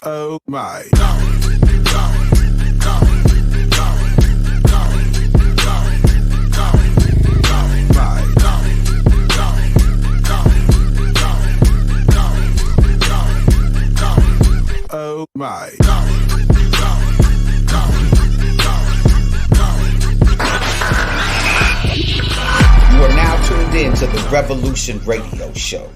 Oh my. Oh my. You are now tuned in to the Revolution Radio Show.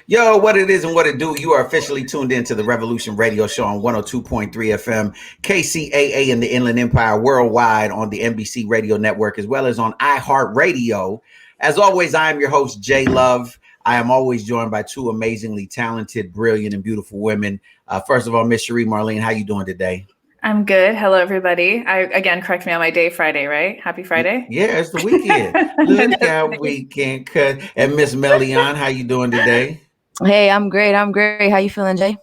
Yo, what it is and what it do. You are officially tuned in to the Revolution Radio Show on 102.3 FM, KCAA in the Inland Empire, worldwide on the NBC Radio Network, as well as on iHeartRadio. As always, I am your host, J Love. I am always joined by two amazingly talented, brilliant, and beautiful women. First of all, Miss Cherie Marlene, how you doing today? I'm good. Hello, everybody. Again, correct me on my day, Friday, right? Happy Friday. Yeah, it's the weekend. Look how weekend cut. And Miss Melian, how you doing today? Hey, I'm great. How you feeling, Jay?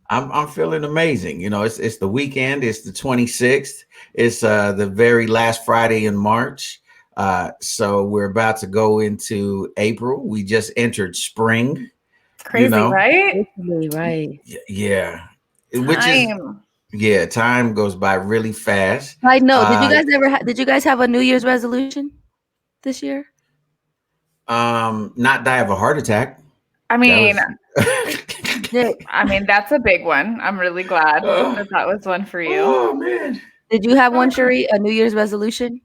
I'm feeling amazing. You know, it's the weekend. It's the 26th. It's the very last Friday in March. So we're about to go into April. We just entered spring. Crazy, right? Right. Yeah. Time goes by really fast. I know. Did you guys have a New Year's resolution this year? Not die of a heart attack. I mean, that's a big one. I'm really glad that was one for you. Oh man. Did you have one, Cherie? A New Year's resolution?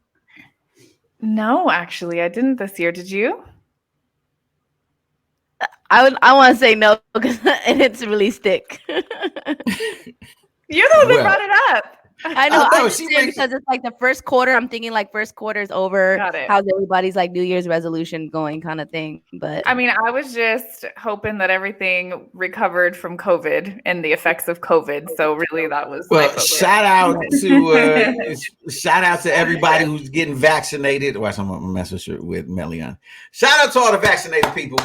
No, actually, I didn't this year. Did you? I want to say no because it's really stick. You're the one that brought it up. I know. Because it's like the first quarter. I'm thinking like first quarter is over. Got it. How's everybody's like New Year's resolution going, kind of thing. But I mean, I was just hoping that everything recovered from COVID and the effects of COVID. So really, that was shout out to everybody who's getting vaccinated. Watch, I'm gonna mess with Melian. Shout out to all the vaccinated people.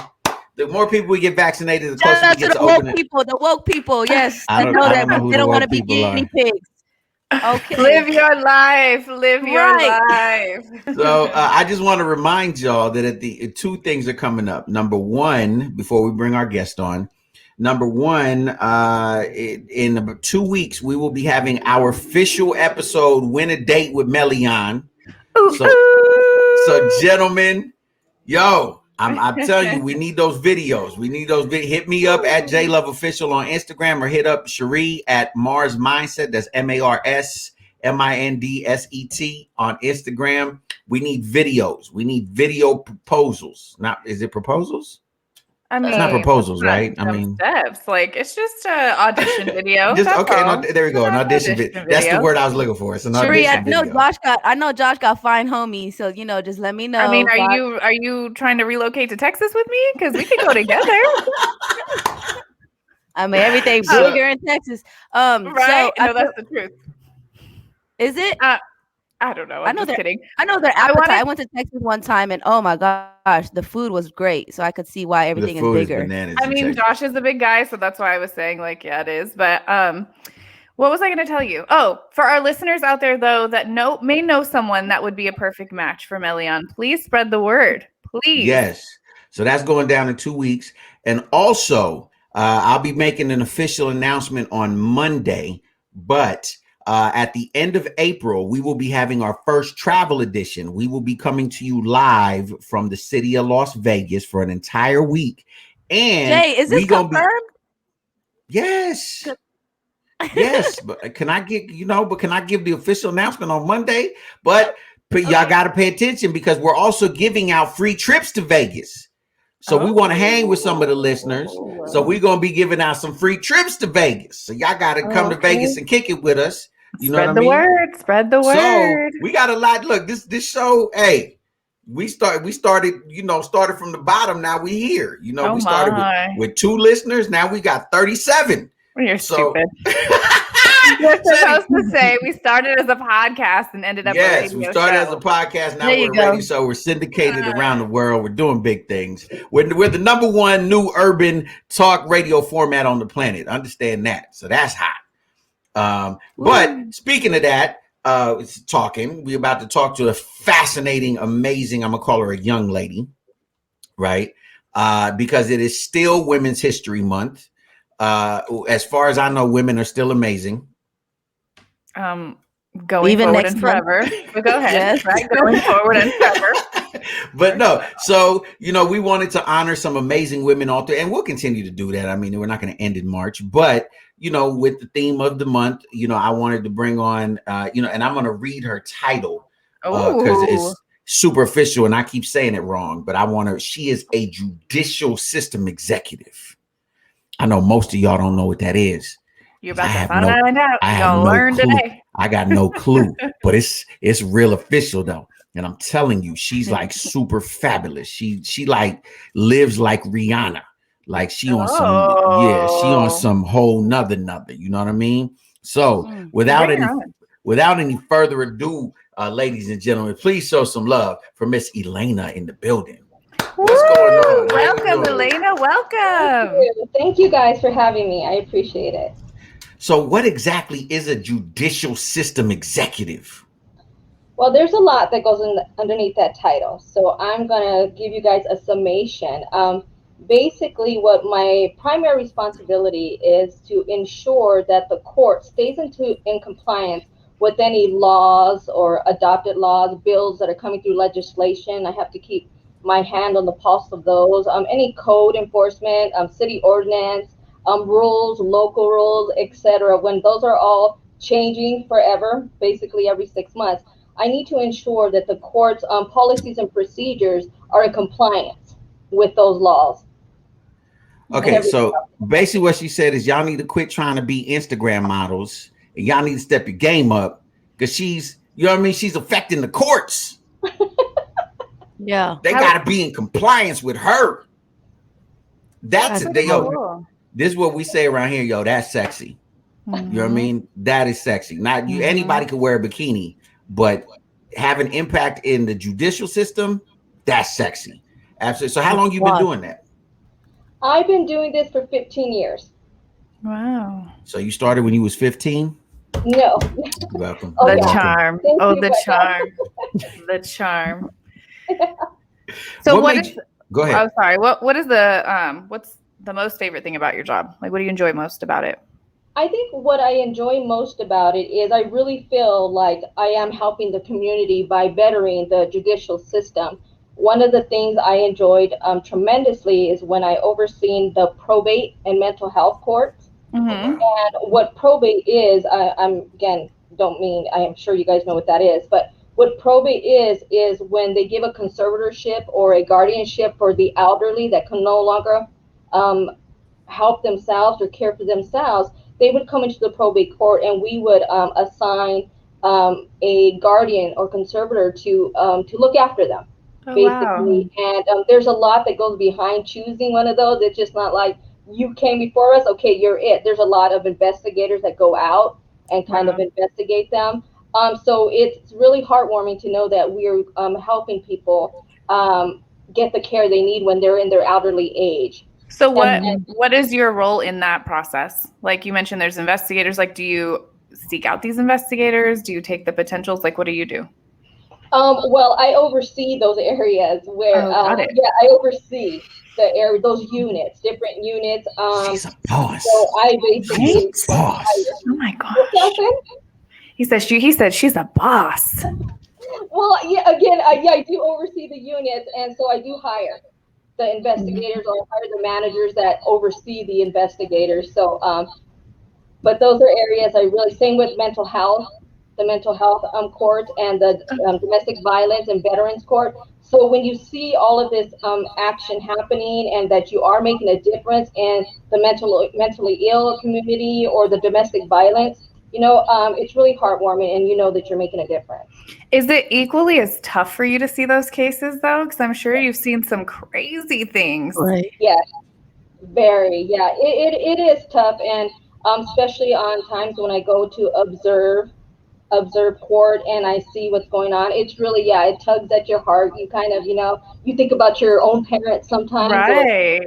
The more people we get vaccinated, the closer we get to open it. The woke people, yes. I don't know they don't want to be guinea pigs. Okay. Live your life. Live your life. So I just want to remind y'all that two things are coming up. Number one, before we bring our guest on, in about 2 weeks, we will be having our official episode, Win a Date with Melian. So gentlemen, yo, I'm telling you, we need those videos. Hit me up at JLoveOfficial on Instagram or hit up Cherie at Mars Mindset. That's MarsMindset on Instagram. We need videos. We need video proposals. Is it proposals? I mean, it's not proposals, right? I mean, steps. Like it's just an audition video. There we go. An audition video. That's the word I was looking for. It's an audition video. I know Josh got fine homies, so just let me know. I mean, are you trying to relocate to Texas with me? Because we could go together. I mean, everything's bigger in Texas. Right? No, that's the truth. Is it? I don't know. I'm just kidding. I know their appetite. I went to Texas one time, and oh my gosh, the food was great. So I could see why everything is bigger. I mean, Josh is a big guy, so that's why I was saying, it is. But what was I going to tell you? Oh, for our listeners out there, though, that may know someone that would be a perfect match for Melian, please spread the word, please. Yes. So that's going down in 2 weeks, and also I'll be making an official announcement on Monday, but. At the end of April, we will be having our first travel edition. We will be coming to you live from the city of Las Vegas for an entire week. And Jay, is this confirmed? Yes. Yes. But can I give the official announcement on Monday? But y'all got to pay attention because we're also giving out free trips to Vegas. So we want to hang with some of the listeners. So we're going to be giving out some free trips to Vegas. So y'all got to come to Vegas and kick it with us. You know what I mean? Spread the word. So we got a lot. Look, this show, hey, we started from the bottom. Now we here. We started with 2 listeners. Now we got 37. You're stupid. You're supposed to say we started as a podcast and ended up. Yes, we started as a podcast. Now we're ready. So we're syndicated around the world. We're doing big things. We're the number one new urban talk radio format on the planet. Understand that. So that's hot. But speaking of that, we're about to talk to a fascinating, amazing, I'm gonna call her a young lady, right? Because it is still Women's History Month. As far as I know, women are still amazing. Going Even forward next and month. forever. But go ahead. Yes. Right? Going forward and forever. But no, so we wanted to honor some amazing women out there, and we'll continue to do that. I mean, we're not going to end in March, but with the theme of the month, I wanted to bring on, and I'm going to read her title because it's superficial, and I keep saying it wrong. But she is a judicial system executive. I know most of y'all don't know what that is. You're about to find out. I You're gonna learn clue. today. I got no clue, but it's real official though. And I'm telling you, she's like super fabulous. She like lives like Rihanna. Like she on some whole nother. You know what I mean? So without any further ado, ladies and gentlemen, please show some love for Miss Elaina in the building. What's going on? Welcome, Elaina. Welcome. Thank you guys for having me. I appreciate it. So what exactly is a judicial system executive? Well, there's a lot that goes underneath that title. So I'm going to give you guys a summation. Basically, what my primary responsibility is to ensure that the court stays in compliance with any laws or adopted laws, bills that are coming through legislation. I have to keep my hand on the pulse of those. Any code enforcement, city ordinance, rules, local rules, etc. When those are all changing forever, basically every 6 months, I need to ensure that the court's policies and procedures are in compliance with those laws. Okay, so basically what she said is y'all need to quit trying to be Instagram models, and y'all need to step your game up because she's, she's affecting the courts. Yeah. They got to be in compliance with her. This is what we say around here, yo. That's sexy. Mm-hmm. You know what I mean? That is sexy. Not you. Anybody could wear a bikini, but have an impact in the judicial system. That's sexy. Absolutely. So, how long you been doing that? I've been doing this for 15 years. Wow. So you started when you was 15? No. You're welcome. The charm. The charm. The charm. So go ahead. Oh, sorry. What is what's the most favorite thing about your job? Like, what do you enjoy most about it? I think what I enjoy most about it is I really feel like I am helping the community by bettering the judicial system. One of the things I enjoyed tremendously is when I overseen the probate and mental health courts. Mm-hmm. And what probate is, I am sure you guys know what that is, but what probate is when they give a conservatorship or a guardianship for the elderly that can no longer help themselves or care for themselves. They would come into the probate court and we would assign a guardian or conservator to look after them, basically. Wow. And there's a lot that goes behind choosing one of those. It's just not like you came before us, okay, you're it. There's a lot of investigators that go out and kind of investigate them. So it's really heartwarming to know that we're helping people get the care they need when they're in their elderly age. So what is your role in that process? Like you mentioned, there's investigators. Like, do you seek out these investigators? Do you take the potentials? Like, what do you do? Well, I oversee those areas where, I oversee the area, those units, different units. She's a boss. So I basically. Oh my gosh. He said she's a boss. Well, yeah. Again, I do oversee the units, and so I do hire the investigators or hire the managers that oversee the investigators. So, but those are areas I really, same with mental health, the mental health court and the domestic violence and veterans court. So when you see all of this action happening and that you are making a difference in the mentally ill community or the domestic violence, it's really heartwarming and you know that you're making a difference. Is it equally as tough for you to see those cases though? Because I'm sure you've seen some crazy things. Right. Yes, very. Yeah, it is tough. And especially on times when I go to observe court and I see what's going on, it's really, it tugs at your heart. You kind of, you think about your own parents sometimes. Right.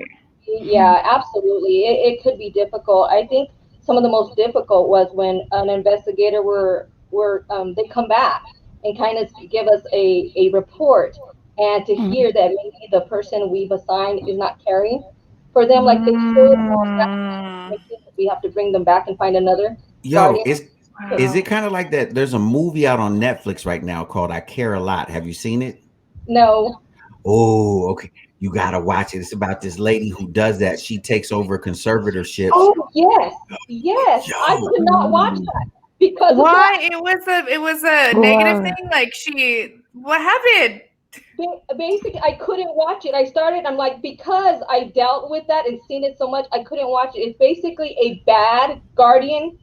Yeah, absolutely. It could be difficult. I think some of the most difficult was when an investigator they come back and kind of give us a report, and to hear that maybe the person we've assigned is not caring For them, like they spoil Mm. we have to bring them back and find another Yo, guardian. is Wow. it kind of like that? There's a movie out on Netflix right now called I Care a Lot. Have you seen it? No. Oh, okay. You gotta watch it. It's about this lady who does that. She takes over conservatorships. Oh yes, yes. I Yo, could not watch Mm. that because of Why? that. It was a negative Why? thing. Like what happened? Basically, I couldn't watch it. I started. I'm like, because I dealt with that and seen it so much, I couldn't watch it. It's basically a bad guardian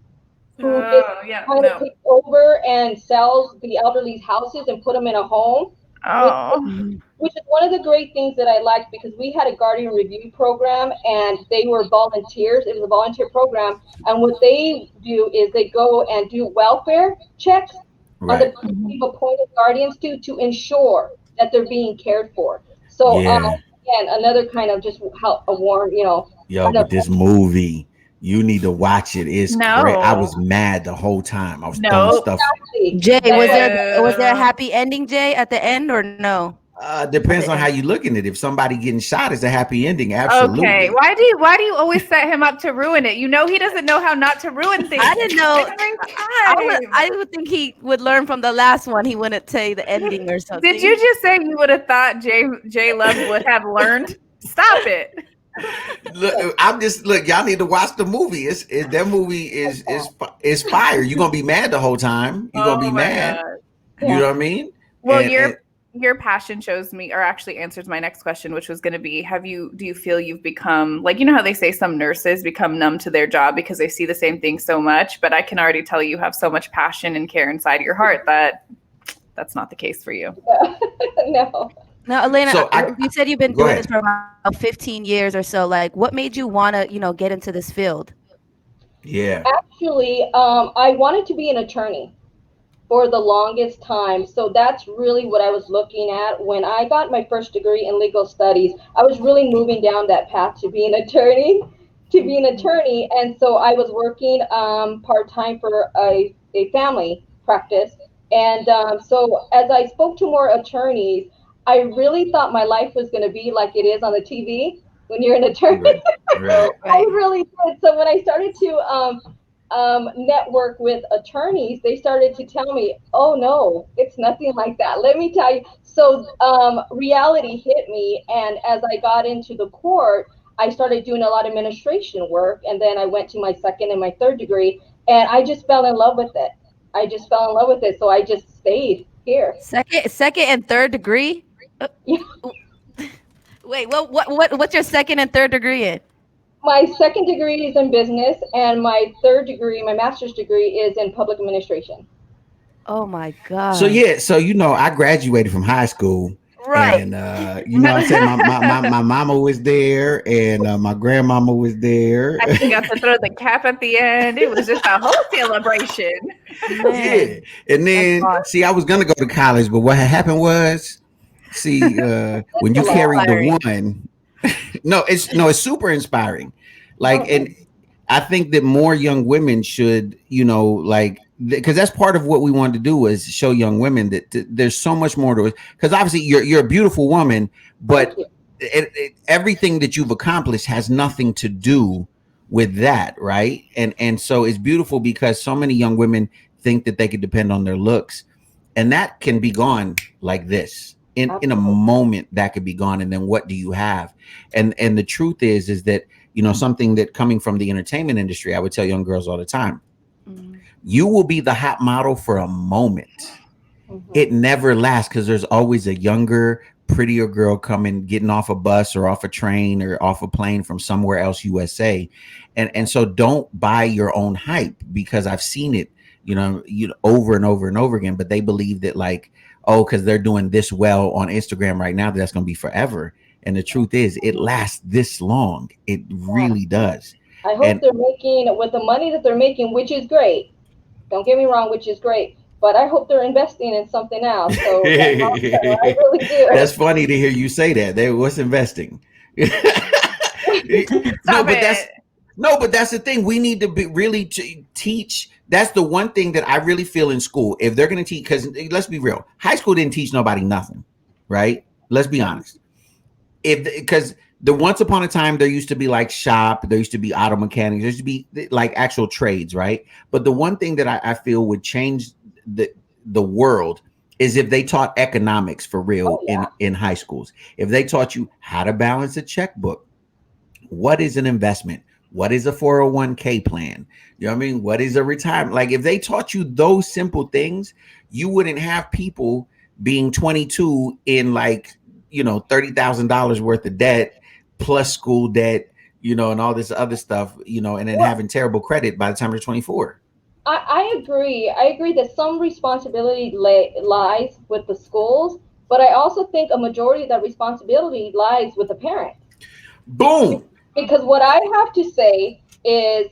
who just Oh yeah, kind of no. takes over and sells the elderly's houses and put them in a home, which Oh. Mhm. which is one of the great things that I liked because we had a guardian review program and they were volunteers. It was a volunteer program, and what they do is they go and do welfare checks on the right. people Mhm. we've appointed guardians to ensure that they're being cared for. So Yeah. again, another kind of just how a warm, Yo, kind of but this movie, you need to watch it. It's great. I No. was mad the whole time. I was throwing Nope. stuff. exactly. Jay, That's what was there a No. happy ending, Jay, at the end or no? At Depends the on how end. you look at it. If somebody getting shot is a happy ending, Okay. absolutely. Why do you always set him up to ruin it? You know he doesn't know how not to ruin things I didn't know. every time. I would think he would learn from the last one. He wouldn't say the ending or Did you something. just say you would have thought J Love would have learned? Stop it. Look, I'm just look. Y'all need to watch the movie. That movie is fire. You're gonna be mad the whole time. You're gonna Oh be my mad. god. You yeah. know what I mean? Well, And your passion shows me, or actually answers my next question, which was going to be, do you feel you've become, like, you know how they say some nurses become numb to their job because they see the same thing so much, but I can already tell you have so much passion and care inside your heart that that's not the case for you. No. Now, Elena, so you said you've been go doing this ahead. for about 15 years or so. Like, what made you want to, get into this field? Yeah. Actually, I wanted to be an attorney for the longest time. So that's really what I was looking at. When I got my first degree in legal studies, I was really moving down that path to be an attorney, And so I was working part-time for a family practice. And so as I spoke to more attorneys, I really thought my life was going to be like it is on the TV when you're an attorney. Right. Right. I Right. really did. So when I started to network with attorneys, they started to tell me, "Oh no, it's nothing like that." Let me tell you. So reality hit me, and as I got into the court, I started doing a lot of administration work, and then I went to my second and my third degree, and I just fell in love with it. I just fell in love with it, so I just stayed here. Second and third degree? Uh, Wait, what's your second and third degree in? My second degree is in business, and my third degree, my master's degree, is in public administration. Oh my So gosh. yeah, so I graduated from high school, Right. and what I'm saying, my mama was there, and my grandmama was there. I forgot to throw the cap at the end. It was just a whole celebration. Yeah, Man, and that's then awesome. see, I was gonna go to college, but what had happened was, see, when That's you a lot. carry the Inspiring. one, no, it's super inspiring. Like, Oh, and I think that more young women should, like, because that's part of what we wanted to do is show young women that there's so much more to it. Because obviously you're a beautiful woman, thank but you. everything that you've accomplished has nothing to do with that, right? And so it's beautiful because so many young women think that they could depend on their looks, and that can be gone like this in a Absolutely. moment. That could be gone, and then what do you have? And the truth is that something that coming from the entertainment industry, I would tell young girls all the time, Mhm. you will be the hot model for a moment. Mhm. It never lasts because there's always a younger, prettier girl coming, getting off a bus or off a train or off a plane from somewhere else, USA. And so don't buy your own hype, because I've seen it, over and over and over again. But they believe that, like, oh, because they're doing this well on Instagram right now, that's going to be forever. And the truth is, it lasts this long. It Yeah. really does. I hope And they're making with the money that they're making, which is great. Don't get me wrong, which is great. But I hope they're investing in something else. So that long term, I really do. that's funny to hear you say that. What's investing? no, Stop but that's it. no, but that's the thing. We need to be really teach. That's the one thing that I really feel in school. If they're going to teach, because let's be real, high school didn't teach nobody nothing, right? Let's be honest. Because The once upon a time there used to be like shop, there used to be auto mechanics, there used to be like actual trades, right? But the one thing that I feel would change the world is if they taught economics for real Oh yeah. in high schools. If they taught you how to balance a checkbook, what is an investment, what is a 401k plan, you know what I mean, what is a retirement, like if they taught you those simple things, you wouldn't have people being 22 in like, you know, $30,000 worth of debt plus school debt, you know, and all this other stuff, you know, and then Well, having terrible credit by the time they're 24. I agree. I agree that some responsibility lies with the schools, but I also think a majority of that responsibility lies with the parent. Boom. Because what I have to say is,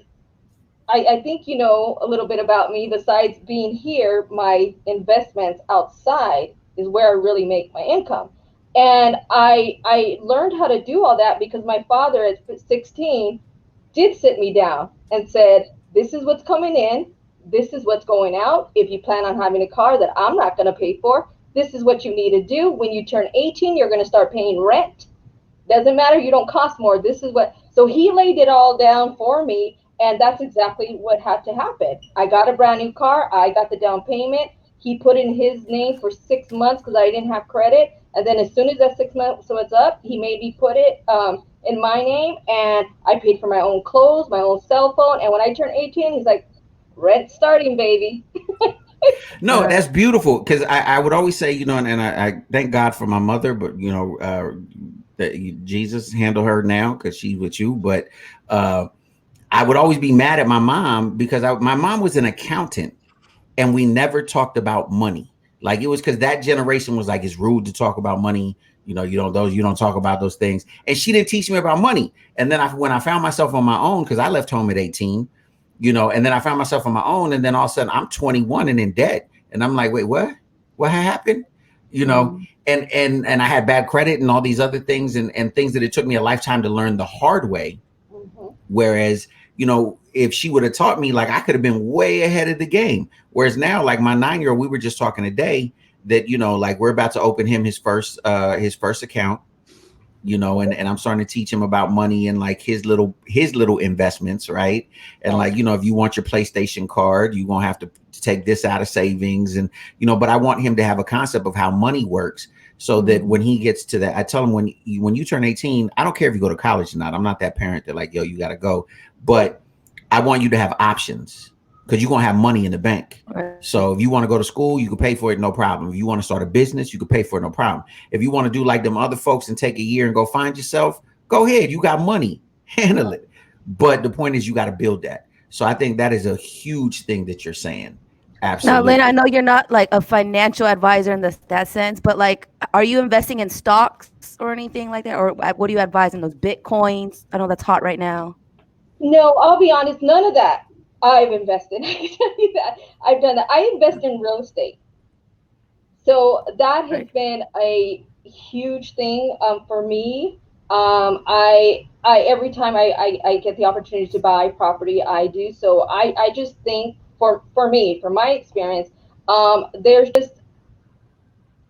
I think you know a little bit about me. Besides being here, my investments outside is where I really make my income. And I learned how to do all that because my father at 16 did sit me down and said, this is what's coming in, this is what's going out. If you plan on having a car that I'm not going to pay for, this is what you need to do. When you turn 18, you're going to start paying rent. Doesn't matter, you don't cost more. This is what, so he laid it all down for me, and that's exactly what had to happen. I got a brand new car, I got the down payment. He put in his name for 6 months because I didn't have credit. And then as soon as that 6 months was up, he made me put it in my name, and I paid for my own clothes, my own cell phone. And when I turned 18, he's like, rent starting, baby. No, that's beautiful because I would always say, you know, and I thank God for my mother, but you know, that Jesus handle her now because she's with you. But I would always be mad at my mom because my mom was an accountant and we never talked about money. Like it was because that generation was like, it's rude to talk about money. You know, you don't talk about those things. And she didn't teach me about money. And then when I found myself on my own, because I left home at 18, you know, and then I found myself on my own, and then all of a sudden I'm 21 and in debt. And I'm like, wait, what? What happened? You know, and I had bad credit and all these other things and things that it took me a lifetime to learn the hard way. Mhm. Whereas, you know, if she would have taught me, like I could have been way ahead of the game. Whereas now, like my 9-year-old, we were just talking today that, you know, like we're about to open him his first account, you know, and I'm starting to teach him about money and like his little investments, right? And like, you know, if you want your PlayStation card, you're gonna have to take this out of savings, and you know, but I want him to have a concept of how money works so that when he gets to that, I tell him when you turn 18, I don't care if you go to college or not. I'm not that parent that like, yo, you gotta go, but I want you to have options because you're gonna have money in the bank. So if you want to go to school, you can pay for it, no problem. If you want to start a business, you can pay for it, no problem. If you want to do like them other folks and take a year and go find yourself, go ahead. You got money, handle it. But the point is, you got to build that. So I think that is a huge thing that you're saying. Now, Absolutely. Lena, I know you're not like a financial advisor in that sense, but like, are you investing in stocks or anything like that? Or what do you advise in those Bitcoins? I know that's hot right now. No, I'll be honest, none of that I've invested. I can tell you that. I've done that. I invest in real estate. So that has been a huge thing for me. I every time I get the opportunity to buy property, I do. So I just think for me, for my experience, there's just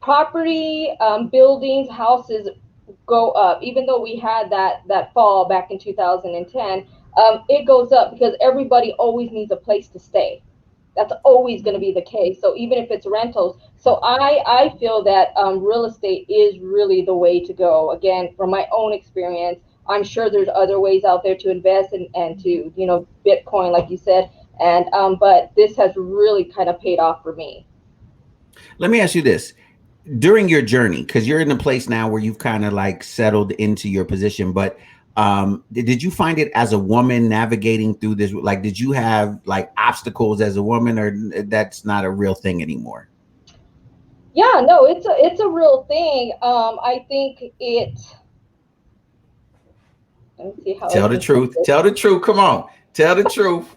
property, buildings, houses go up. Even though we had that fall back in 2010, it goes up because everybody always needs a place to stay. That's always going to be the case. So even if it's rentals, so I feel that real estate is really the way to go. Again, from my own experience, I'm sure there's other ways out there to invest and to, you know, Bitcoin, like you said, and but this has really kind of paid off for me. Let me ask you this. During your journey, because you're in a place now where you've kind of like settled into your position, but did you find it as a woman navigating through this? Like, did you have like obstacles as a woman, or that's not a real thing anymore? Yeah, no, it's a real thing. I think it. Let me see how I Tell the can put truth. this. Tell the truth. Come on. Tell the truth.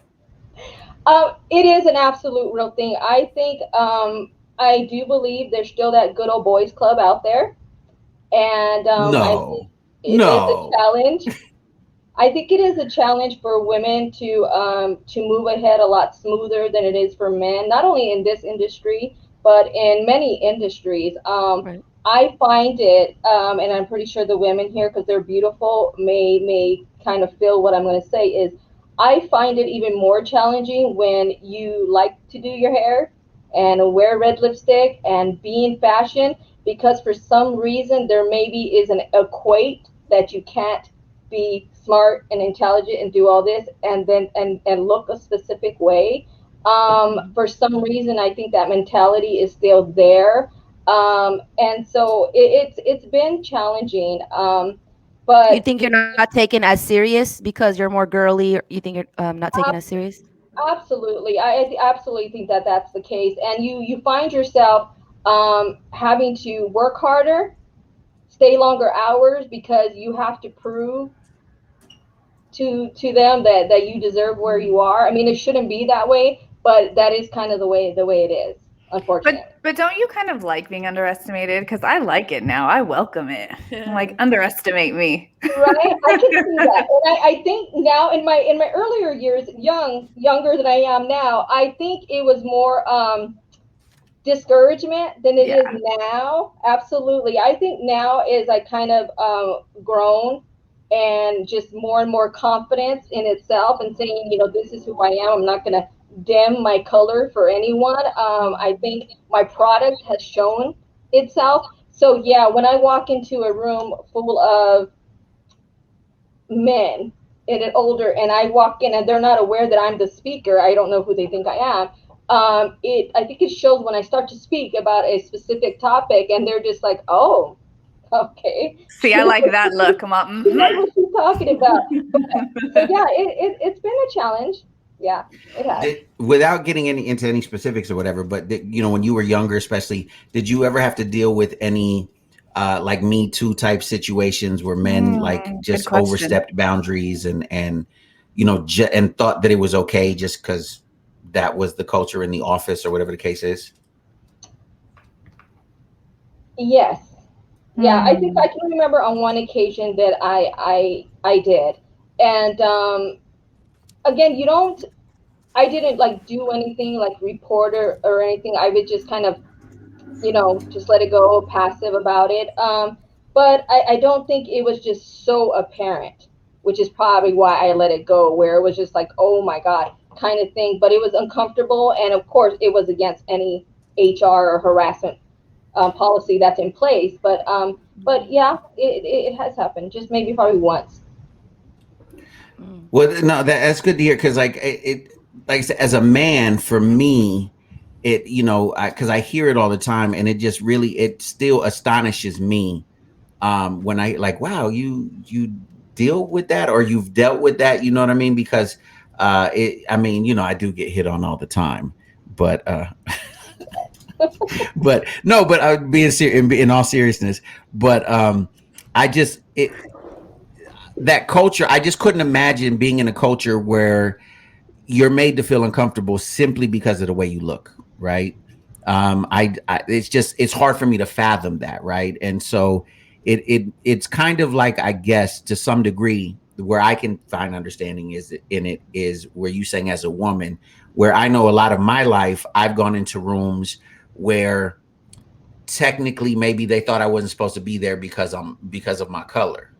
It is an absolute real thing. I think I do believe there's still that good old boys club out there, and I think No. it is a No. challenge. I think it is a challenge for women to move ahead a lot smoother than it is for men. Not only in this industry, but in many industries. I find it, and I'm pretty sure the women here, because they're beautiful, may kind of feel what I'm going to say is, I find it even more challenging when you like to do your hair and wear red lipstick and be in fashion, because for some reason there maybe is an equate that you can't be smart and intelligent and do all this and then and look a specific way. For some reason, I think that mentality is still there, and so it's been challenging. You But think you're not taken as serious because you're more girly, or you think you're not taken as serious? absolutely, I absolutely think that that's the case, and you find yourself having to work harder, stay longer hours, because you have to prove to them that you deserve where you are. I mean, it shouldn't be that way, but that is kind of the way it is, unfortunately. But don't you kind of like being underestimated? Because I like it now. I welcome it. I'm like, underestimate me. Right, I can see that, and I think now in my earlier years, younger than I am now, I think it was more discouragement than it is Yeah. now. Absolutely, I think now is I kind of grown and just more and more confidence in itself and saying, this is who I am. I'm not going to dim my color for anyone. I think my product has shown itself. So yeah, when I walk into a room full of men and an older, and I walk in and they're not aware that I'm the speaker, I don't know who they think I am. I think it shows when I start to speak about a specific topic and they're just like, oh, okay. See, I like that look. I'm like, She knows what she's talking about. So yeah, it's been a challenge. Yeah, it has. Without getting into any specifics or whatever, but when you were younger, especially, did you ever have to deal with any like Me Too type situations where men like just overstepped boundaries and and thought that it was okay just because that was the culture in the office or whatever the case is? Yes. Yeah, I think I can remember on one occasion that I did. And again, I didn't like do anything like report or anything. I would just kind of, just let it go, passive about it. But I don't think it was just so apparent, which is probably why I let it go, where it was just like, oh my God, kind of thing. But it was uncomfortable. And of course, it was against any HR or harassment policy that's in place. But yeah, it has happened, just maybe probably once. Well, no, that's good to hear because like like I said, as a man, for me, because I hear it all the time, and it still astonishes me when I like, wow, you deal with that or you've dealt with that, you know what I mean? Because I do get hit on all the time, but but no, but I would be in all seriousness, but I just that culture, I just couldn't imagine being in a culture where you're made to feel uncomfortable simply because of the way you look, right? It's hard for me to fathom that, right? And so it's kind of like, I guess to some degree where I can find understanding is where you saying as a woman, where I know a lot of my life I've gone into rooms where technically maybe they thought I wasn't supposed to be there because of my color.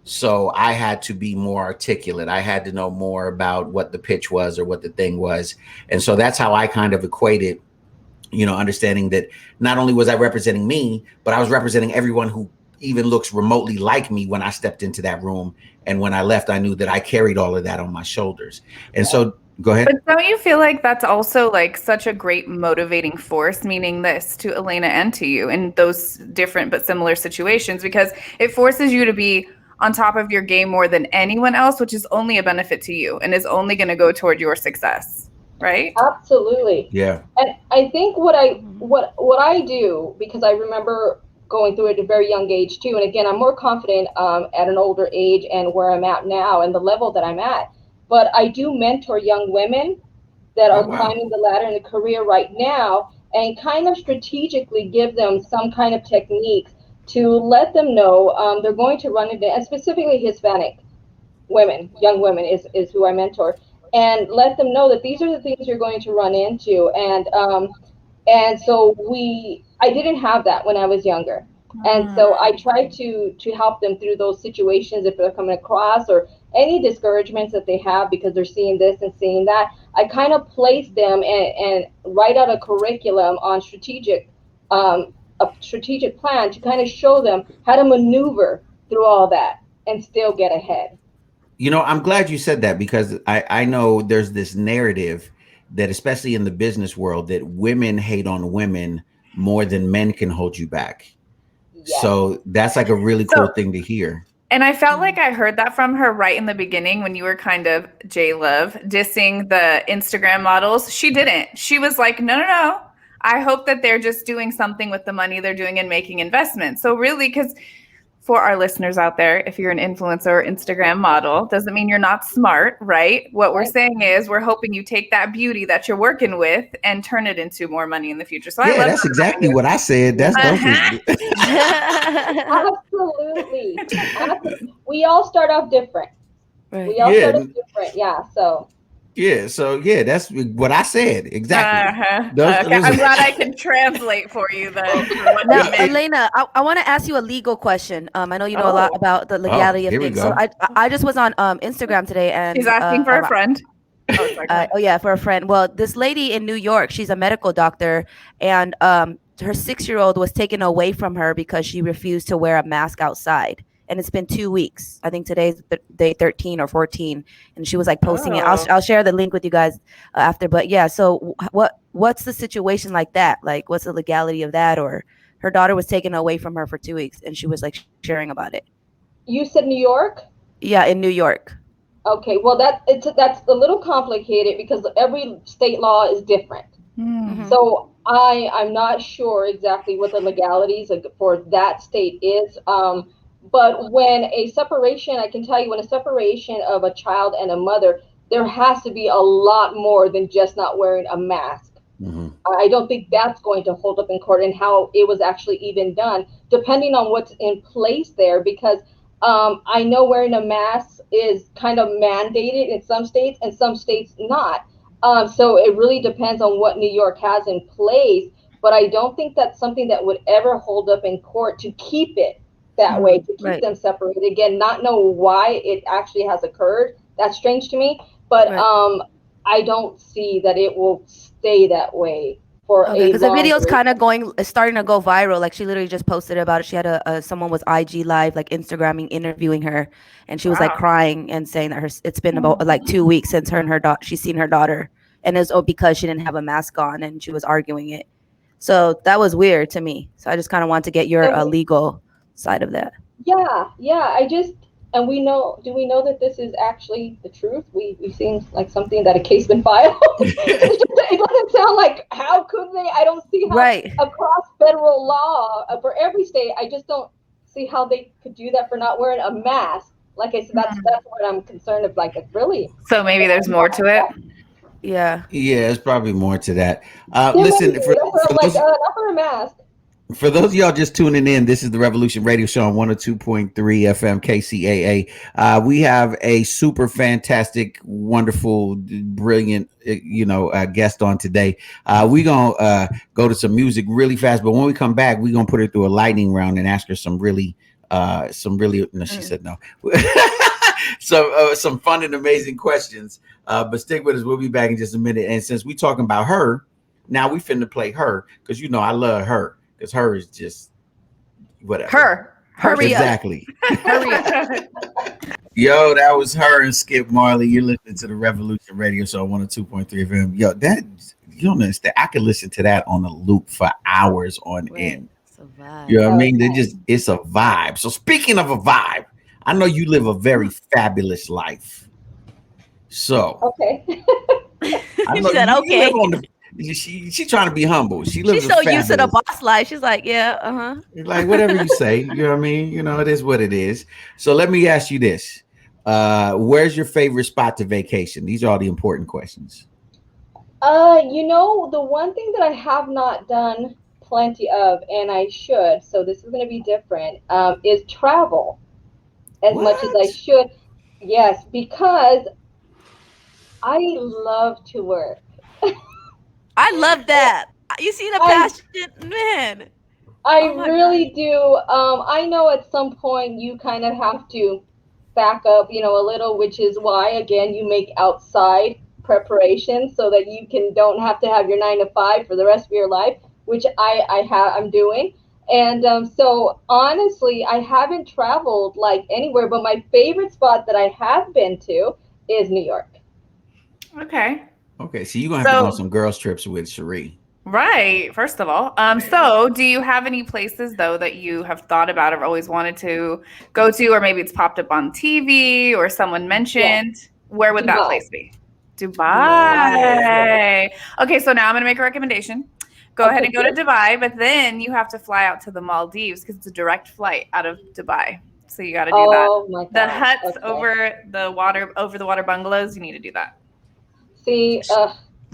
So I had to be more articulate. I had to know more about what the pitch was or what the thing was. And so that's how I kind of equated, understanding that not only was I representing me, but I was representing everyone who even looks remotely like me when I stepped into that room. And when I left, I knew that I carried all of that on my shoulders. And so go ahead. But don't you feel like that's also like such a great motivating force, meaning this to Elaina and to you in those different but similar situations, because it forces you to be on top of your game more than anyone else, which is only a benefit to you and is only going to go toward your success, right? Absolutely. Yeah. And I think what I do, because I remember going through it at a very young age too, and again, I'm more confident at an older age and where I'm at now and the level that I'm at. But I do mentor young women that are climbing the ladder in the career right now, and kind of strategically give them some kind of techniques to let them know they're going to run into, and specifically Hispanic women, young women is who I mentor, and let them know that these are the things you're going to run into. And so I didn't have that when I was younger. And so I try to help them through those situations if they're coming across, or any discouragements that they have because they're seeing this and seeing that. I kind of place them and write out a curriculum on a strategic plan to kind of show them how to maneuver through all that and still get ahead. You know, I'm glad you said that, because I know there's this narrative that, especially in the business world, that women hate on women more than men can hold you back. Yes. So that's like a really cool thing to hear. And I felt like I heard that from her right in the beginning when you were kind of, J-Love, dissing the Instagram models. She didn't. She was like, no. I hope that they're just doing something with the money they're doing and making investments. So really, because for our listeners out there, if you're an influencer or Instagram model, doesn't mean you're not smart, right? What we're saying is we're hoping you take that beauty that you're working with and turn it into more money in the future. So yeah, that's exactly what I said. That's Absolutely. We all start off different. Right. We all start off different. Yeah. So. Yeah, so yeah, that's what I said exactly. Okay. I'm glad I can translate for you then. Now, Elaina, I want to ask you a legal question. I know you know a lot about the legality of things. So I just was on Instagram today, and she's asking for a friend. For a friend. Well, this lady in New York, she's a medical doctor, and her 6-year-old was taken away from her because she refused to wear a mask outside. And it's been 2 weeks. I think today's day 13 or 14, and she was like posting it. I'll share the link with you guys after. But yeah, so what's the situation like that? Like, what's the legality of that? Or her daughter was taken away from her for 2 weeks, and she was like sharing about it. You said New York? Yeah, in New York. Okay, well that's a little complicated because every state law is different. Mm-hmm. So I'm not sure exactly what the legalities for that state is. But when a separation, I can tell you, when a separation of a child and a mother, there has to be a lot more than just not wearing a mask. Mm-hmm. I don't think that's going to hold up in court, and how it was actually even done, depending on what's in place there, because I know wearing a mask is kind of mandated in some states and some states not. So it really depends on what New York has in place, but I don't think that's something that would ever hold up in court to keep it that way, to keep them separated. Again, not know why it actually has occurred. That's strange to me, but I don't see that it will stay that way for a long because the video's kind of starting to go viral. Like, she literally just posted about it. She had someone was IG live, like Instagramming, interviewing her, and she was like crying and saying that it's been about like 2 weeks since her and her daughter, she's seen her daughter, and it's because she didn't have a mask on and she was arguing it. So that was weird to me. So I just kind of want to get your legal side of that. Yeah. And do we know that this is actually the truth? We seem like something that a case been filed. It doesn't sound like, how could they? I don't see how across federal law for every state, I just don't see how they could do that for not wearing a mask. Like I said, that's what I'm concerned of. Like, it's really. So maybe there's more to it. Yeah, it's probably more to that. Listen, for not for a mask. For those of y'all just tuning in, this is the Revolution Radio Show on 102.3 FM KCAA. We have a super fantastic, wonderful, brilliant, guest on today. We're going to go to some music really fast, but when we come back, we're going to put her through a lightning round and ask her some really, no, she said no. Some fun and amazing questions. But stick with us. We'll be back in just a minute. And since we're talking about her, now we finna play her, because I love her. Because her is just whatever. Hurry exactly. Hurry up. Yo, that was her and Skip Marley. You're listening to the Revolution Radio Show on 102.3 FM. Yo, that, you don't understand. I could listen to that on a loop for hours on end. It's a vibe. You know what I mean? It's a vibe. So speaking of a vibe, I know you live a very fabulous life. So okay. I know you live on the. She trying to be humble. She's so used to the boss life. She's like, like whatever you say. You know what I mean? It is what it is. So let me ask you this: where's your favorite spot to vacation? These are all the important questions. The one thing that I have not done plenty of, and I should, so this is going to be different, is travel as much as I should. Yes, because I love to work. I love that. You see the passion, man. I Oh my really do. I know at some point you kind of have to back up, a little, which is why, again, you make outside preparations so that you don't have to have your 9 to 5 for the rest of your life, which I'm doing. And so honestly, I haven't traveled like anywhere, but my favorite spot that I have been to is New York. Okay. Okay, so you're gonna have to go on some girls trips with Cherie. Right. First of all, so do you have any places though that you have thought about or always wanted to go to, or maybe it's popped up on TV or someone mentioned? Yes. Where would that Dubai. place be? Dubai. Okay, so now I'm gonna make a recommendation. Go ahead and go to Dubai, but then you have to fly out to the Maldives because it's a direct flight out of Dubai. So you got to do that. Oh my God. The huts over the water bungalows. You need to do that. See,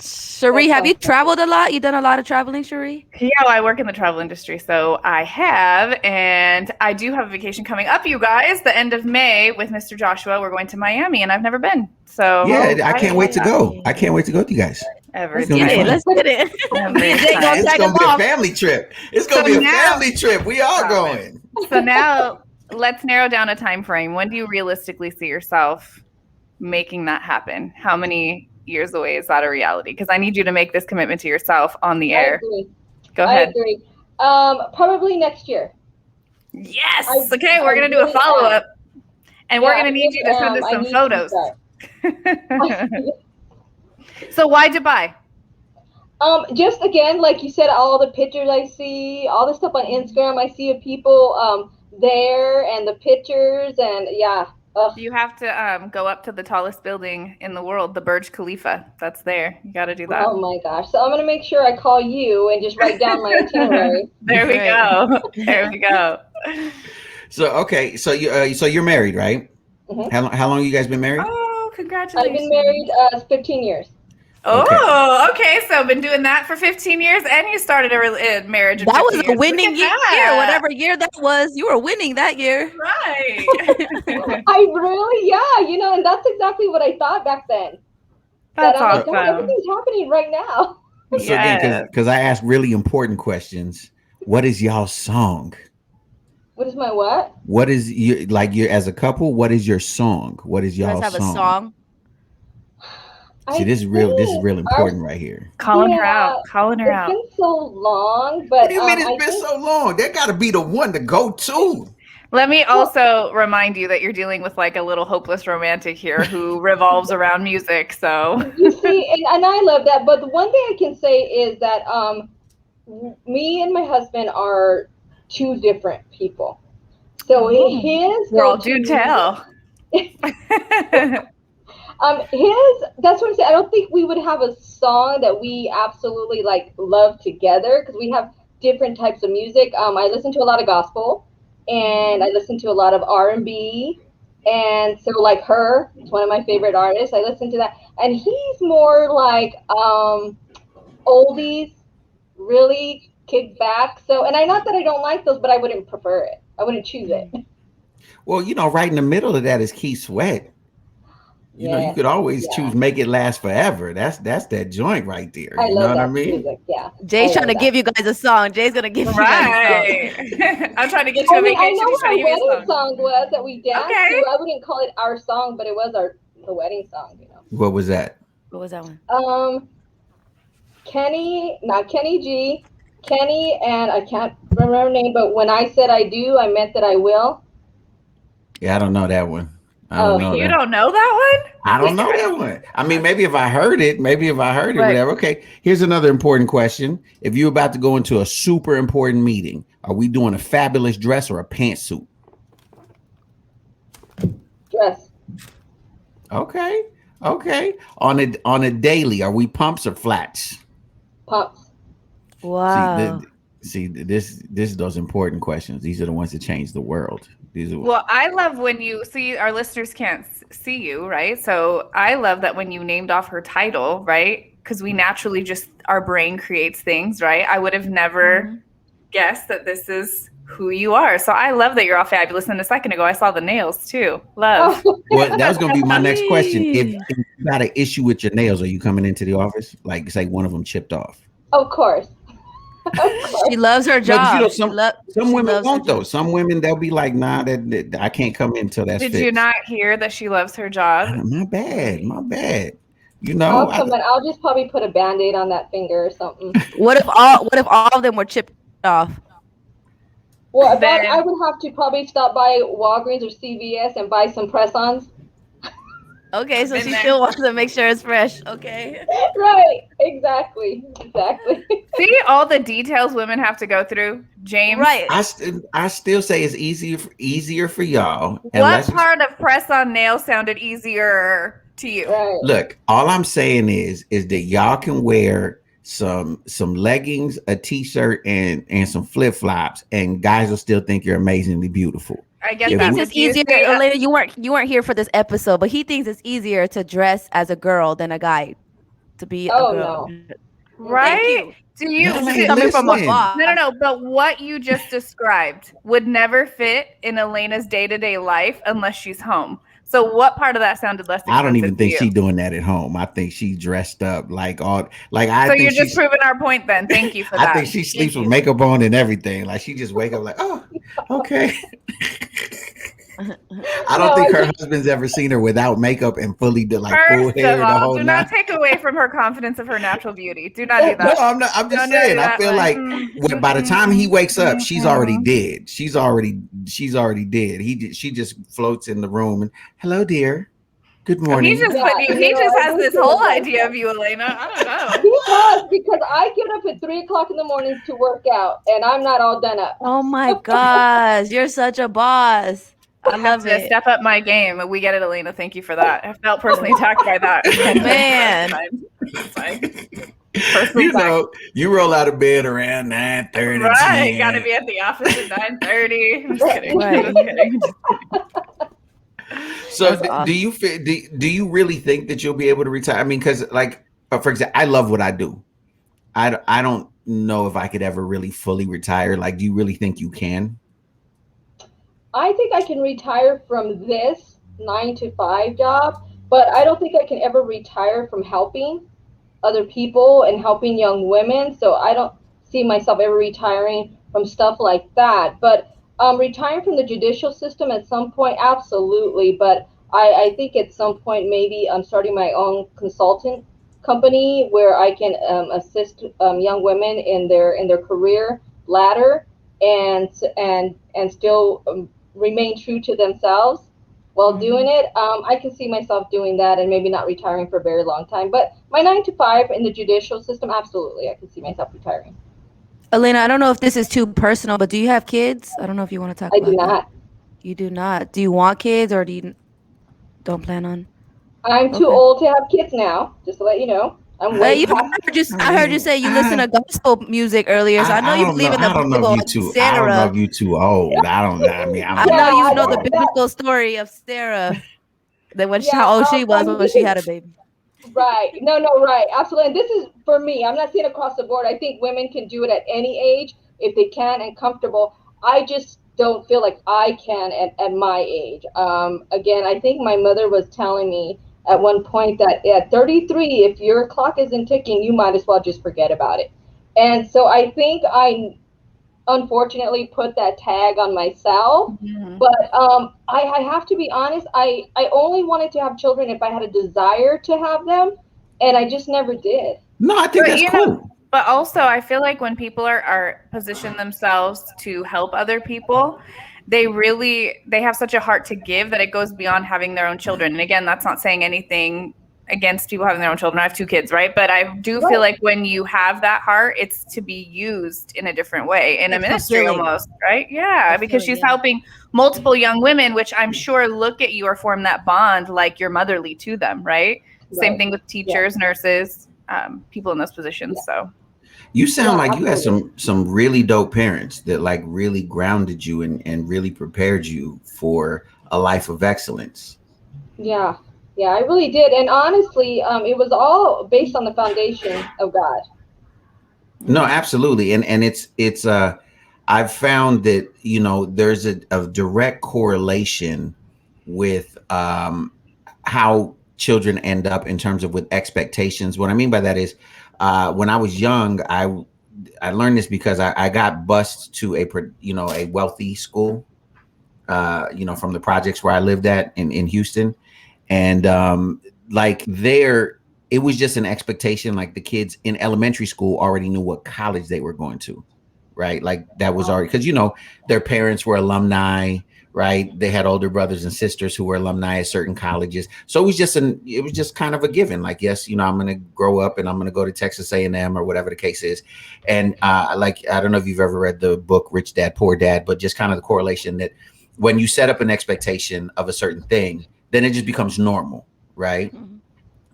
Cherie, have you traveled a lot? You done a lot of traveling, Cherie? Yeah, well, I work in the travel industry, so I have, and I do have a vacation coming up, you guys, the end of May with Mr. Joshua. We're going to Miami, and I've never been. So yeah, I can't wait to go. I can't wait to go with you guys. Let's get it. It's gonna be a family trip. It's gonna be a family trip. We all going. So now let's narrow down a time frame. When do you realistically see yourself making that happen? How many years away is that a reality? Because I need you to make this commitment to yourself on the air. Go ahead. I agree. Probably next year. Yes. Okay, we're gonna do a follow-up, and we're gonna need you to send us some photos. So why Dubai? Just again, like you said, all the pictures I see, all the stuff on Instagram, I see of people there and the pictures, and yeah. You have to go up to the tallest building in the world, the Burj Khalifa. That's there. You got to do that. Oh my gosh! So I'm gonna make sure I call you and just write down my itinerary. There we go. There we go. So okay, so you're married, right? Mm-hmm. How long you guys been married? Oh, congratulations! I've been married 15 years. Oh, okay. So been doing that for 15 years, and you started a marriage. That was a winning year. Whatever year that was, you were winning that year. Right. I really, and that's exactly what I thought back then. That's awesome. Like, everything's happening right now. So then, because I asked really important questions, what is y'all's song? What is my what? What is you as a couple? What is your song? What is y'all's have song? A song? See, this is real important right here. Calling her out. It's been so long, but what do you mean it's been so long? That got to be the one to go to. Let me also remind you that you're dealing with like a little hopeless romantic here who revolves around music. So you see, and I love that. But the one thing I can say is that me and my husband are two different people. So girl, do tell. That's what I'm saying. I don't think we would have a song that we absolutely love together because we have different types of music. I listen to a lot of gospel, and I listen to a lot of R&B, and so her, it's one of my favorite artists. I listen to that, and he's more like oldies, really kick back. So, and not that I don't like those, but I wouldn't prefer it. I wouldn't choose it. Well, right in the middle of that is Keith Sweat. You know, you could always choose "Make It Last Forever." That's that joint right there. You know what I mean? Music, yeah. Jay's trying to give you guys a song. Jay's gonna give you guys a song. I'm trying to get you a vacation. I know what our wedding song was that we danced to. I wouldn't call it our song, but it was the wedding song. What was that? What was that one? Kenny G, and I can't remember her name, but when I said I do, I meant that I will. Yeah, I don't know that one. You don't know that one? I don't know that one. I mean, maybe if I heard it, whatever. Okay, here's another important question. If you're about to go into a super important meeting, are we doing a fabulous dress or a pantsuit? Dress. Okay. On a daily, are we pumps or flats? Pumps. Wow. See, this is those important questions. These are the ones that change the world. Well, I love when you see our listeners can't see you, right? So I love that when you named off her title, right? Because we naturally our brain creates things, right? I would have never guessed that this is who you are. So I love that you're all fabulous. And a second ago, I saw the nails too. Love. Well, that was going to be my next question. If you got an issue with your nails, are you coming into the office? Like, say one of them chipped off. Of course. She loves her No, 'cause, you job. know, some She women loves her won't though. job. Some women they'll be like, nah, that I can't come in until that's Did fixed. you not hear that she loves her job? My bad, my bad. You I'll know, come in. I'll just probably put a Band-Aid on that finger or something. What if all of them were chipped off? Well, I Then would have to probably stop by Walgreens or CVS and buy some press-ons. Okay, so Been she there. still wants to make sure it's fresh. Okay. Right. Exactly. see all the details women have to go through, James. Right. I still say it's easier for y'all. What unless part of press on nails sounded easier to you? Right. Look, all I'm saying is that y'all can wear some leggings, a t-shirt, and some flip-flops, and guys will still think you're amazingly beautiful. I get He that. thinks but it's do you easier. see, Elaina, you weren't here for this episode, but he thinks it's easier to dress as a girl than a guy to be a Oh girl. no. right? Thank Do you? No, This hey, is coming from a listen. boss. No. But what you just described would never fit in Elena's day-to-day life unless she's home. So what part of that sounded less expensive I don't even to think you? she's doing that at home. I think she dressed up like I So think you're just she's proving our point then. Thank you for I that. think she sleeps Thank with you. makeup on and everything. Like she just wake up like, oh, okay. I don't think her husband's ever seen her without makeup and fully full First hair of and the all, whole do nine. not take away from her confidence of her natural beauty. Do not do No, that. I'm not. I'm just Don't do saying. I that. feel like by the time he wakes up, she's already dead. She's already dead. She just floats in the room and hello, dear. Good He morning. just Yeah, he you know, just I has do this feel whole like idea that. of you, Elaina. I don't know. He does, because I get up at 3 o'clock in the morning to work out, and I'm not all done up. Oh my gosh, you're such a boss. I I have love to it. step up my game. We get it, Elaina. Thank you for that. I felt personally attacked by that. Man. It's fine. Personally You attacked. know, you roll out of bed around 9:30. Right, got to be at the office at 9:30. I'm just kidding. Right. I'm just kidding. So That's awesome. do you really think that you'll be able to retire? I mean, because like for example, I love what I do. I don't know if I could ever really fully retire. Like, do you really think you can? I think I can retire from this 9 to 5 job, but I don't think I can ever retire from helping other people and helping young women. So I don't see myself ever retiring from stuff like that. But retiring from the judicial system at some point, absolutely. But I think at some point maybe I'm starting my own consultant company where I can assist young women in their career ladder and still remain true to themselves while doing it. I can see myself doing that and maybe not retiring for a very long time. But my 9 to 5 in the judicial system, absolutely, I can see myself retiring. Elaina, I don't know if this is too personal, but do you have kids? I don't know if you want to talk I about do that. not. You do not. Do you want kids or do you don't plan on? I'm too Okay. old to have kids now, just to let you know. I'm way past. I heard you say you listen to gospel music earlier, so I know you believe in the I don't know Bible. if you too. Sarah. I don't know if you too old. I don't know. I mean, I I don't know know. you know the biblical story of Sarah. That when how old she was when she had a baby. Right. No, right. Absolutely. And this is for me. I'm not saying across the board. I think women can do it at any age if they can and comfortable. I just don't feel like I can at my age. Again, I think my mother was telling me at one point that at 33, if your clock isn't ticking, you might as well just forget about it. And so I think I unfortunately put that tag on myself. But I have to be honest, I only wanted to have children if I had a desire to have them, and I just never did. No, I think that's cool. But also, I feel like when people are position themselves to help other people, they have such a heart to give that it goes beyond having their own children. And again, that's not saying anything against people having their own children. I have 2 kids, right? But I do feel like when you have that heart, it's to be used in a different way, in a ministry almost, right? Yeah, because she's helping multiple young women, which I'm sure look at you or form that bond like you're motherly to them, right? Same thing with teachers, nurses, people in those positions. So you sound like you had some really dope parents that like really grounded you and really prepared you for a life of excellence. Yeah, I really did. And honestly, it was all based on the foundation of God. No, absolutely. And it's I've found that, you know, there's a direct correlation with how children end up in terms of with expectations. What I mean by that is when I was young, I I learned this because I got bused to a wealthy school, from the projects where I lived at in Houston. And like there, it was just an expectation. Like the kids in elementary school already knew what college they were going to, right? Like that was already, because their parents were alumni, right? They had older brothers and sisters who were alumni at certain colleges. So it was just kind of a given. Like, yes, I'm going to grow up and I'm going to go to Texas A&M or whatever the case is. And like, I don't know if you've ever read the book Rich Dad Poor Dad, but just kind of the correlation that when you set up an expectation of a certain thing, then it just becomes normal, right? Mm-hmm.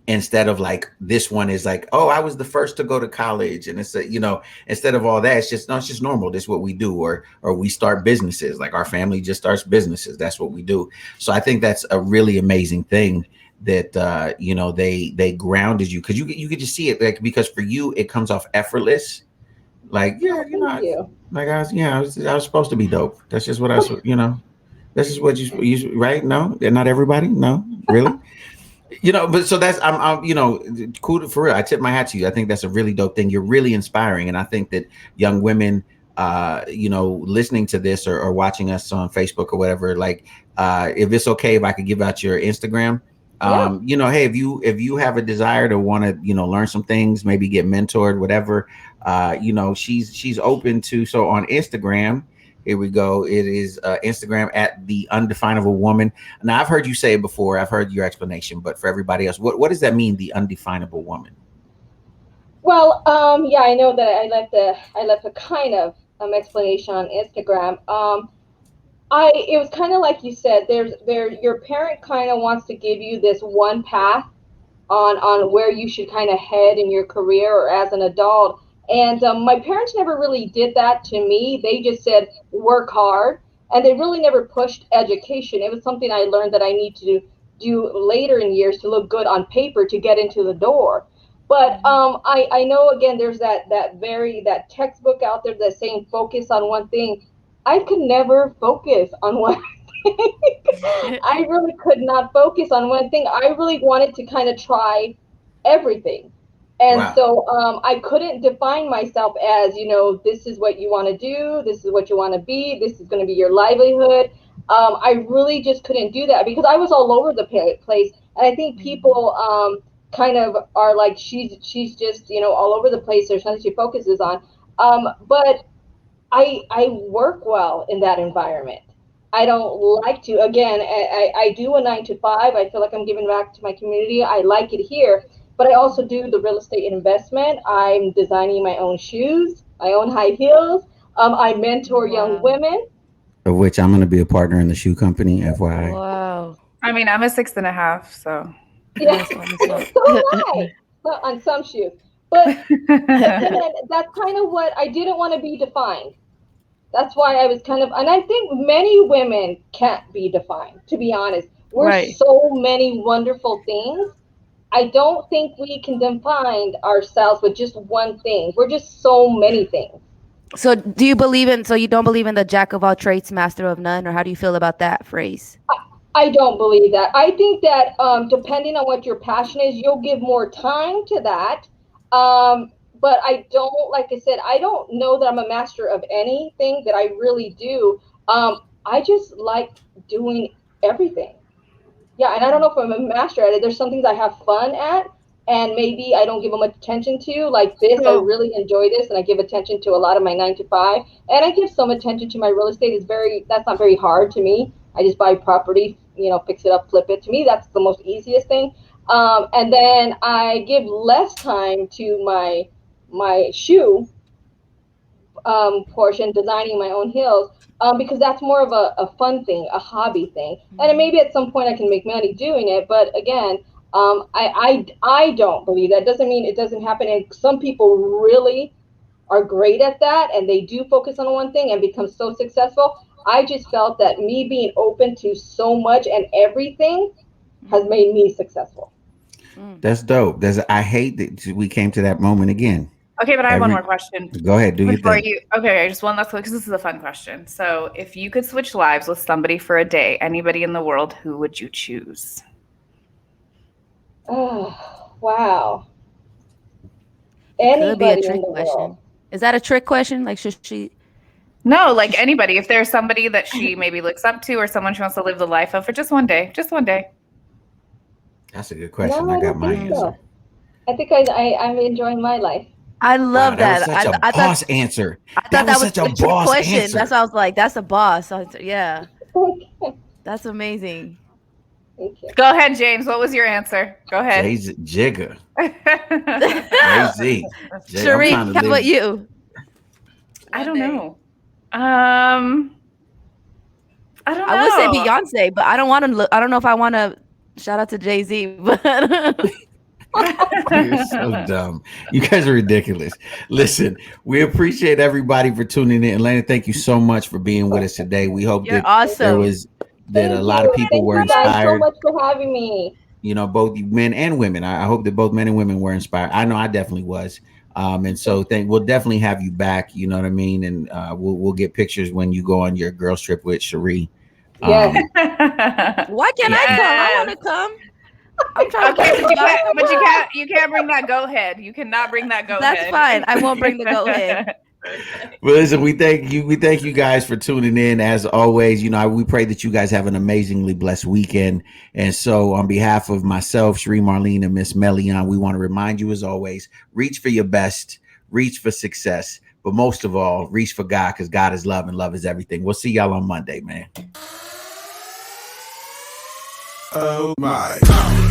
Instead of like, this one is like, oh, I was the first to go to college. And it's instead of all that, it's just normal. This is what we do. Or we start businesses. Like our family just starts businesses. That's what we do. So I think that's a really amazing thing that, they grounded you, because you could just see it, like, because for you, it comes off effortless. Like, yeah, like I was supposed to be dope. That's just what this is what you right? No, not everybody. No, really. But so that's I'm cool for real. I tip my hat to you. I think that's a really dope thing. You're really inspiring, and I think that young women, listening to this or watching us on Facebook or whatever, like, if it's okay if I could give out your Instagram. Hey, if you have a desire to want to learn some things, maybe get mentored, whatever, she's open to. So on Instagram, here we go. It is Instagram at The Undefinable Woman. Now, I've heard you say it before. I've heard your explanation, but for everybody else, what does that mean, The Undefinable Woman? Well, I know that I left a kind of explanation on Instagram. It was kind of like you said. Your parent kind of wants to give you this one path on where you should kind of head in your career or as an adult. And my parents never really did that to me. They just said, work hard. And they really never pushed education. It was something I learned that I need to do later in years to look good on paper to get into the door. But I know, again, there's that textbook out there that's saying focus on one thing. I could never focus on one thing. I really could not focus on one thing. I really wanted to kind of try everything. And wow. So I couldn't define myself as, this is what you want to do. This is what you want to be. This is going to be your livelihood. I really just couldn't do that because I was all over the place. And I think people kind of are like, she's just, all over the place. There's nothing she focuses on. But I work well in that environment. I don't like to. Again, I do a 9 to 5. I feel like I'm giving back to my community. I like it here. But I also do the real estate investment. I'm designing my own shoes, my own high heels. I mentor young women. Of which I'm going to be a partner in the shoe company, FYI. Wow. I mean, I'm a 6.5, so. Yeah, so am I. Well, on some shoes. But again, that's kind of what I didn't want to be defined. That's why I was kind of, and I think many women can't be defined, to be honest. We're so many wonderful things. I don't think we can define ourselves with just one thing. We're just so many things. So you don't believe in the jack of all trades, master of none, or how do you feel about that phrase? I don't believe that. I think that depending on what your passion is, you'll give more time to that. But I don't, like I said, I don't know that I'm a master of anything that I really do. I just like doing everything. Yeah, and I don't know if I'm a master at it. There's some things I have fun at, and maybe I don't give them much attention to. Like this, I really enjoy this, and I give attention to a lot of my 9 to 5, and I give some attention to my real estate. That's not very hard to me. I just buy property, fix it up, flip it. To me, that's the most easiest thing. And then I give less time to my shoe portion, designing my own heels. Because that's more of a fun thing, a hobby thing. And maybe at some point I can make money doing it. But again, I don't believe that. Doesn't mean it doesn't happen. And some people really are great at that and they do focus on one thing and become so successful. I just felt that me being open to so much and everything has made me successful. That's dope. I hate that we came to that moment again. Okay, but I have one more question. Go ahead, do your thing. Okay, just one last one because this is a fun question. So, if you could switch lives with somebody for a day, anybody in the world, who would you choose? Oh, wow. Anybody in the world. Is that a trick question? Like, should she? No, like anybody. If there's somebody that she maybe looks up to or someone she wants to live the life of for just one day. Just one day. That's a good question. No, I I got don't my think answer. so. I think I'm enjoying my life. I love Wow, that. was such a I boss thought answer. I thought that was such a a trick boss question. answer. That's why I was like, that's a boss. Yeah, Okay. that's amazing. Thank you. Go ahead, James. What was your answer? Go ahead. Jay-Z, Jigga. Jay-Z. Cherie, how about you? I don't know. I don't know. I would say Beyonce, but I don't want to look. I don't know if I want to shout out to Jay-Z, but You're so dumb. You guys are ridiculous. Listen, we appreciate everybody for tuning in. Elaina, thank you so much for being with us today. We hope you're that awesome. a lot of people were Thank you guys so inspired. much for having me. You know, both men and women. I hope that both men and women were inspired. I know I definitely was. And so we'll definitely have you back. You know what I mean? And we'll get pictures when you go on your girls trip with Cherie. Yes. Why can't I come? I want to come. I'm trying Okay, to but you can't bring that go ahead. You cannot bring that go That's ahead. fine. I won't bring the go ahead. Well, listen, we thank you guys for tuning in. As always, you know, we pray that you guys have an amazingly blessed weekend. And so on behalf of myself, Sheree Marlene, and Miss Melian, we want to remind you, as always, reach for your best, reach for success, but most of all, reach for God, because God is love and love is everything. We'll see y'all on Monday, man. Oh my.